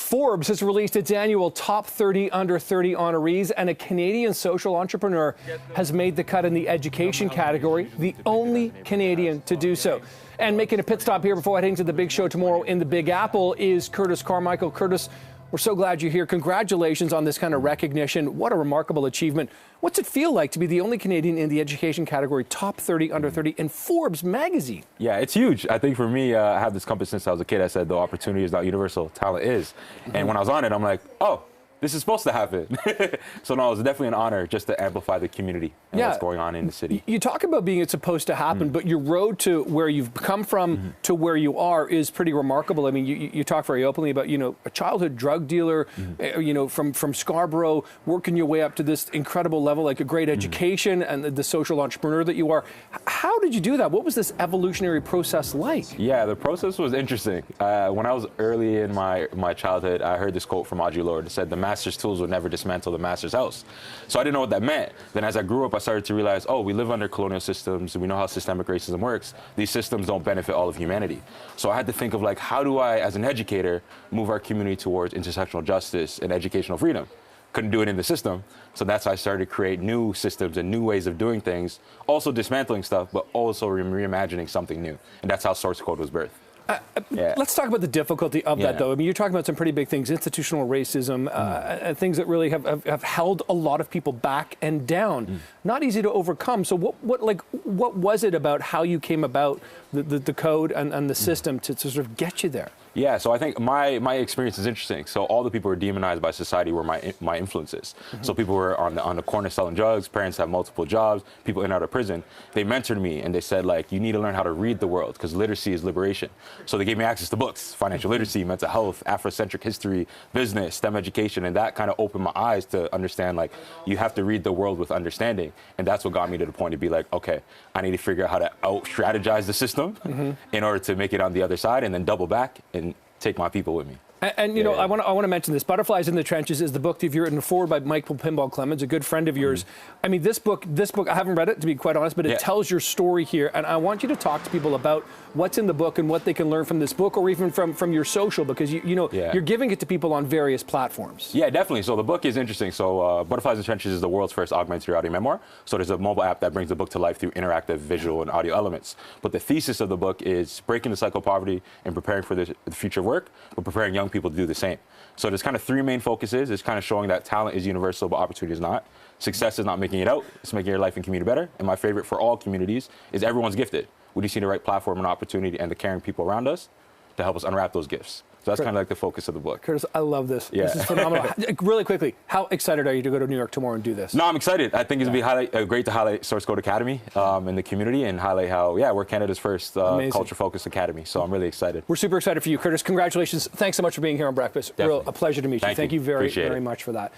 Forbes has released its annual top 30 under 30 honorees, and a Canadian social entrepreneur has made the cut in the education category, the only Canadian to do so. And making a pit stop here before heading to the big show tomorrow in the Big Apple is Curtis Carmichael. Curtis, we're so glad you're here. Congratulations on this kind of recognition. What a remarkable achievement. What's it feel like to be the only Canadian in the education category, top 30 under 30 in Forbes magazine? Yeah, it's huge. I think for me, I have this compass since I was a kid. I said the opportunity is not universal, talent is. And when I was on it, I'm like, oh, this is supposed to happen. So no, it's definitely an honor just to amplify the community and what's going on in the city. You talk about being it's supposed to happen, but your road to where you've come from to where you are is pretty remarkable. I mean, you talk very openly about, a childhood drug dealer, from Scarborough, working your way up to this incredible level, like a great education and the social entrepreneur that you are. How did you do that? What was this evolutionary process like? Yeah, the process was interesting. When I was early in my childhood, I heard this quote from O.G. that said, "The master's tools would never dismantle the master's house." So I didn't know what that meant. Then as I grew up, I started to realize, oh, we live under colonial systems, and we know how systemic racism works. These systems don't benefit all of humanity. So I had to think of, like, how do I, as an educator, move our community towards intersectional justice and educational freedom? Couldn't do it in the system. So that's how I started to create new systems and new ways of doing things, also dismantling stuff, but also reimagining something new. And that's how Source Code was birthed. Let's talk about the difficulty of that, though. I mean, you're talking about some pretty big things, institutional racism, and things that really have held a lot of people back and down. Not easy to overcome. So what was it about how you came about the code and the system to sort of get you there? Yeah, so I think my experience is interesting. So all the people who were demonized by society were my influences. So people were on the corner selling drugs, parents have multiple jobs, people in and out of prison. They mentored me and they said, like, you need to learn how to read the world because literacy is liberation. So they gave me access to books, financial literacy, mental health, Afrocentric history, business, STEM education, and that kind of opened my eyes to understand, like, you have to read the world with understanding. And that's what got me to the point to be like, okay, I need to figure out how to out-strategize the system in order to make it on the other side and then double back and take my people with me. And I want to mention this. Butterflies in the Trenches is the book that you've written forward by Michael Pinball Clemens, a good friend of yours. I mean, this book, I haven't read it, to be quite honest, but it tells your story here. And I want you to talk to people about what's in the book and what they can learn from this book, or even from your social, because you're giving it to people on various platforms. Yeah, definitely. So the book is interesting. So Butterflies in the Trenches is the world's first augmented reality memoir. So there's a mobile app that brings the book to life through interactive visual and audio elements. But the thesis of the book is breaking the cycle of poverty and preparing for the future of work, but preparing young people to do the same. So there's kind of three main focuses. It's kind of showing that talent is universal, but opportunity is not. Success is not making it out. It's making your life and community better. And my favorite for all communities is everyone's gifted. We just need the right platform and opportunity and the caring people around us to help us unwrap those gifts. So that's kind of like the focus of the book. Curtis, I love this. Yeah. This is phenomenal. Really quickly, how excited are you to go to New York tomorrow and do this? No, I'm excited. I think it's going to be great to highlight Source Code Academy in the community and highlight how, we're Canada's first culture-focused academy. So I'm really excited. We're super excited for you, Curtis. Congratulations. Thanks so much for being here on Breakfast. A pleasure to meet you. Thank you very, very much for that.